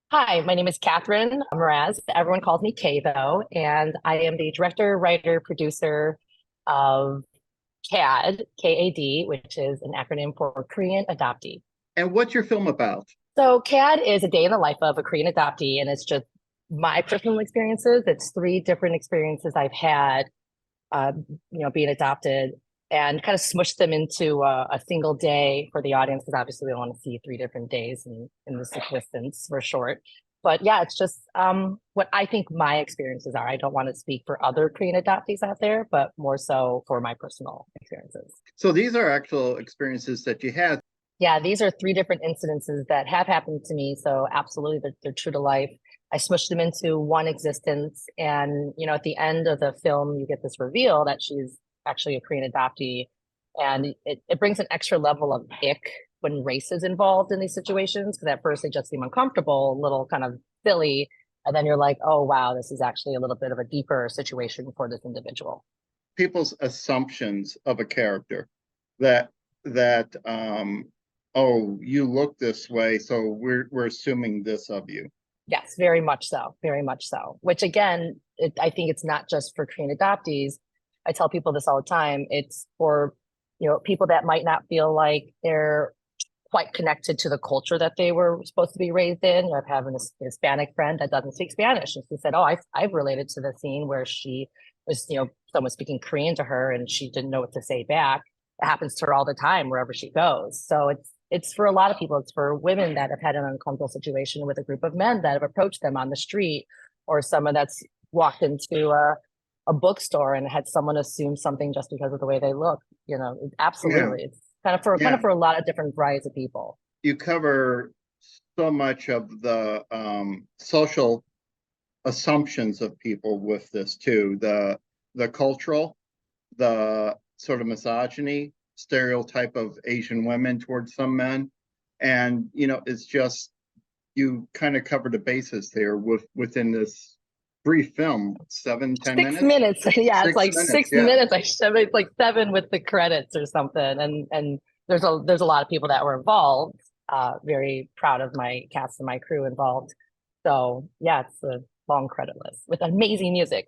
Hi, my name is Katharin Mraz. Everyone calls me Kay, though, and I am the director, writer, producer of CAD, KAD, which is an acronym for Korean Adoptee. And what's your film about? So CAD is a day in the life of a Korean adoptee, and it's just my personal experiences. It's three different experiences I've had, uh, being adopted, and kind of smushed them into a single day for the audience because obviously we don't want to see three different days in this existence. We're short. But yeah, it's just what I think my experiences are. I don't want to speak for other Korean adoptees out there, but more so for my personal experiences. So these are actual experiences that you had. Yeah, these are three different incidences that have happened to me. So absolutely, they're true to life. I smushed them into one existence. And, at the end of the film, you get this reveal that she's actually a Korean adoptee. And it brings an extra level of ick when race is involved in these situations. Because at first they just seem uncomfortable, a little kind of silly. And then you're like, oh, wow, this is actually a little bit of a deeper situation for this individual. People's assumptions of a character that oh, you look this way, so we're assuming this of you. Yes, very much so. Very much so. Which again, I think it's not just for Korean adoptees. I tell people this all the time. It's for, people that might not feel like they're quite connected to the culture that they were supposed to be raised in. I have an Hispanic friend that doesn't speak Spanish. And she said, oh, I've related to the scene where she was, someone speaking Korean to her and she didn't know what to say back. It happens to her all the time wherever she goes. So it's for a lot of people. It's for women that have had an uncomfortable situation with a group of men that have approached them on the street, or someone that's walked into a bookstore and had someone assume something just because of the way they look. Yeah, Absolutely. It's kind of yeah. for a lot of different varieties of people. You cover so much of the social assumptions of people with this too. The cultural, the sort of misogyny, stereotype of Asian women towards some men. And it's just you kind of cover the bases there within this brief film, 7, 10 minutes, 6 minutes. Yeah, it's like 6 minutes. 6 minutes. It's like seven with the credits or something. And there's a lot of people that were involved. Very proud of my cast and my crew involved. So yeah, it's a long credit list with amazing music.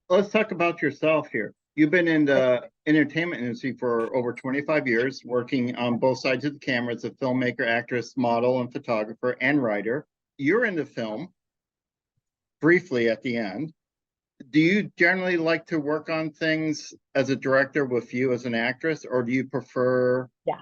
Let's talk about yourself here. You've been in the entertainment industry for over 25 years, working on both sides of the camera as a filmmaker, actress, model, and photographer and writer. You're in the film briefly at the end. Do you generally like to work on things as a director with you as an actress, or do you prefer? Yeah.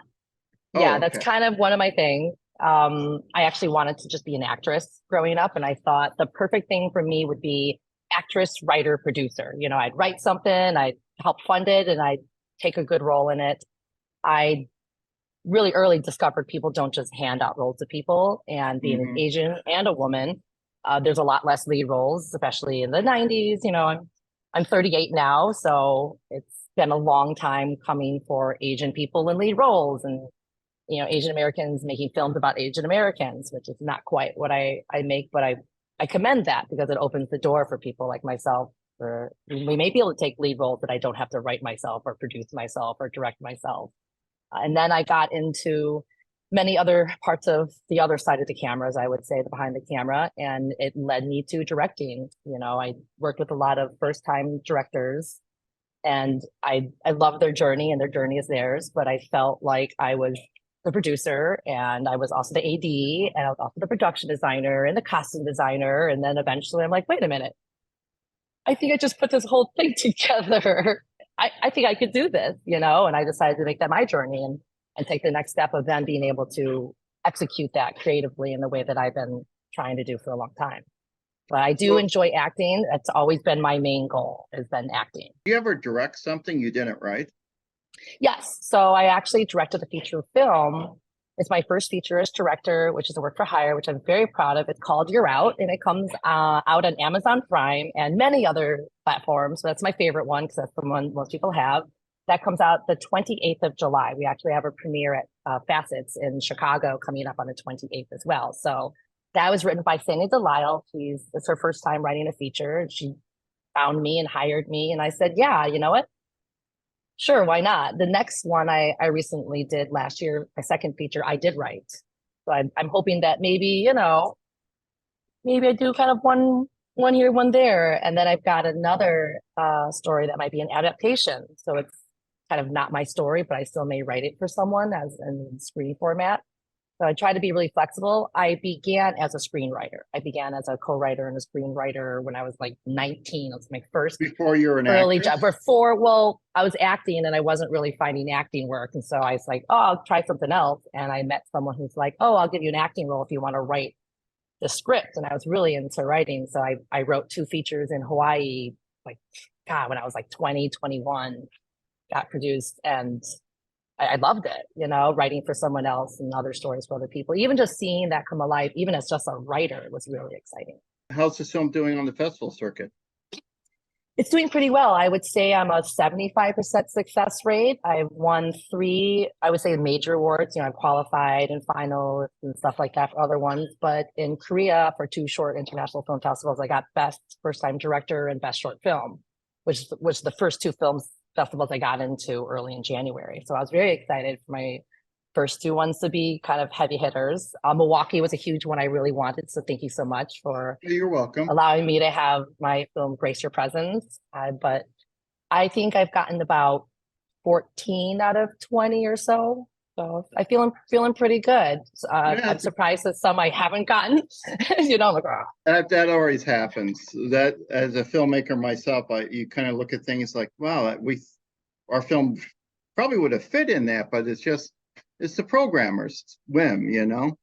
Oh, Yeah, that's okay. kind of one of my things. I actually wanted to just be an actress growing up, and I thought the perfect thing for me would be actress, writer, producer. I'd write something, I'd help fund it, and I'd take a good role in it. I really early discovered people don't just hand out roles to people, and being an Mm-hmm. Asian and a woman, there's a lot less lead roles, especially in the 90s. I'm 38 now, so it's been a long time coming for Asian people in lead roles, and Asian Americans making films about Asian Americans, which is not quite what I make, but I commend that because it opens the door for people like myself. For we may be able to take lead roles that I don't have to write myself or produce myself or direct myself. And then I got into many other parts of the other side of the cameras, I would say, the behind the camera, and it led me to directing. I worked with a lot of first time directors, and I love their journey, and their journey is theirs. But I felt like I was the producer, and I was also the AD, and I was also the production designer and the costume designer. And then eventually, I'm like, wait a minute, I think I just put this whole thing together. I think I could do this, and I decided to make that my journey and take the next step of then being able to execute that creatively in the way that I've been trying to do for a long time. But I do Well, enjoy acting. That's always been my main goal, has been acting. do you ever direct something you didn't write? Yes. So I actually directed a feature film. It's my first feature as director, which is a work for hire, which I'm very proud of. It's called You're Out, and it comes out on Amazon Prime and many other platforms. So that's my favorite one because that's the one most people have. That comes out the 28th of July. We actually have a premiere at Facets in Chicago coming up on the 28th as well. So that was written by Sandy Delisle. It's her first time writing a feature. And she found me and hired me. And I said, yeah, you know what? Sure, why not? The next one I recently did last year, my second feature, I did write. So I'm hoping that maybe, maybe I do kind of one here, one there. And then I've got another story that might be an adaptation. So it's kind of not my story, but I still may write it for someone as in screen format. So I try to be really flexible. I began as a screenwriter. I began as a co-writer and a screenwriter when I was like 19. It was my first Before you're an early actress? job. Before, well, I was acting and I wasn't really finding acting work. And so I was like, oh, I'll try something else. And I met someone who's like, oh, I'll give you an acting role if you want to write the script. And I was really into writing. So I wrote 2 features in Hawaii, like, God, when I was like 20, 21, got produced. And I loved it, you know, writing for someone else and other stories for other people. Even just seeing that come alive, even as just a writer, was really exciting. How's the film doing on the festival circuit? It's doing pretty well. I would say I'm a 75% success rate. I've won 3, I would say, major awards. You know, I've qualified in finals and stuff like that for other ones. But in Korea, for 2 short international film festivals, I got best first time director and best short film, which was the first 2 films festivals I got into early in January. So I was very excited for my first 2 ones to be kind of heavy hitters. Milwaukee was a huge one I really wanted. So thank you so much for You're welcome. allowing me to have my film grace your presence. But I think I've gotten about 14 out of 20 or so. So I feeling pretty good. I'm surprised that some I haven't gotten. You know, I'm like, oh. That always happens. That as a filmmaker myself, you kind of look at things like, wow, our film probably would have fit in that, but it's the programmer's whim, you know?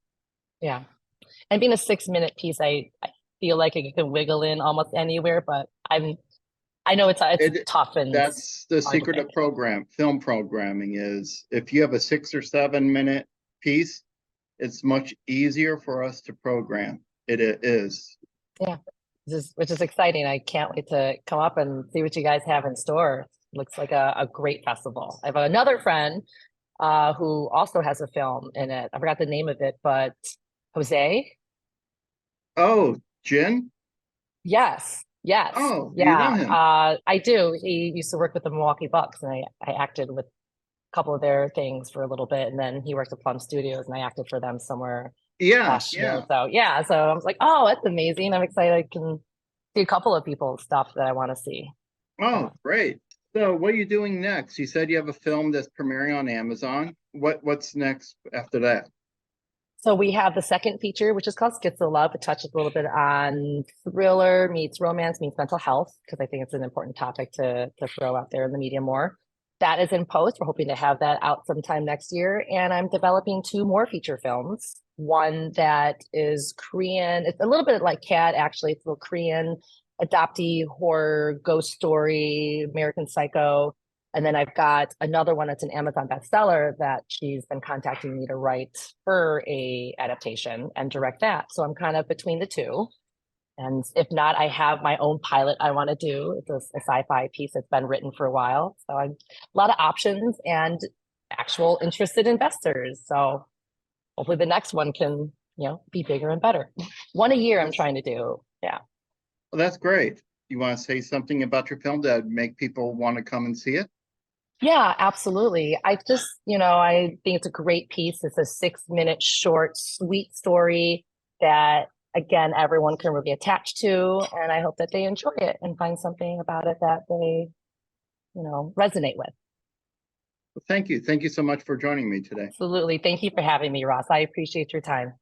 Yeah. And being a 6-minute piece, I feel like it can wiggle in almost anywhere, but I know it's tough and that's the secret of film programming is if you have a 6 or 7 minute piece, it's much easier for us to program. It is. Yeah, which is exciting. I can't wait to come up and see what you guys have in store. Looks like a great festival. I have another friend who also has a film in it. I forgot the name of it, but Jose. Oh, Jen? Yes. Yes. Oh, you know Yeah. him. I do. He used to work with the Milwaukee Bucks, and I acted with a couple of their things for a little bit, and then he worked at Plum Studios, and I acted for them somewhere Yeah, last year. So yeah, so I was like, oh, that's amazing. I'm excited I can see a couple of people's stuff that I want to see. Oh, great. So what are you doing next? You said you have a film that's premiering on Amazon. What's next after that? So we have the second feature, which is called Schizo Love. It touches a little bit on thriller meets romance meets mental health, because I think it's an important topic to throw out there in the media more. That is in post. We're hoping to have that out sometime next year. And I'm developing 2 more feature films. One that is Korean. It's a little bit like Cat, actually. It's a little Korean adoptee horror, ghost story, American Psycho. And then I've got another one that's an Amazon bestseller that she's been contacting me to write her a adaptation and direct that. So I'm kind of between the 2. And if not, I have my own pilot I want to do. It's a sci-fi piece that's been written for a while. So I'm a lot of options and actual interested investors. So hopefully the next one can, be bigger and better. One a year I'm trying to do. Yeah. Well, that's great. You want to say something about your film that make people want to come and see it? Yeah, absolutely. I just, I think it's a great piece. It's a 6-minute short, sweet story that, again, everyone can really attach to. And I hope that they enjoy it and find something about it that they, resonate with. Well, thank you. Thank you so much for joining me today. Absolutely. Thank you for having me, Ross. I appreciate your time.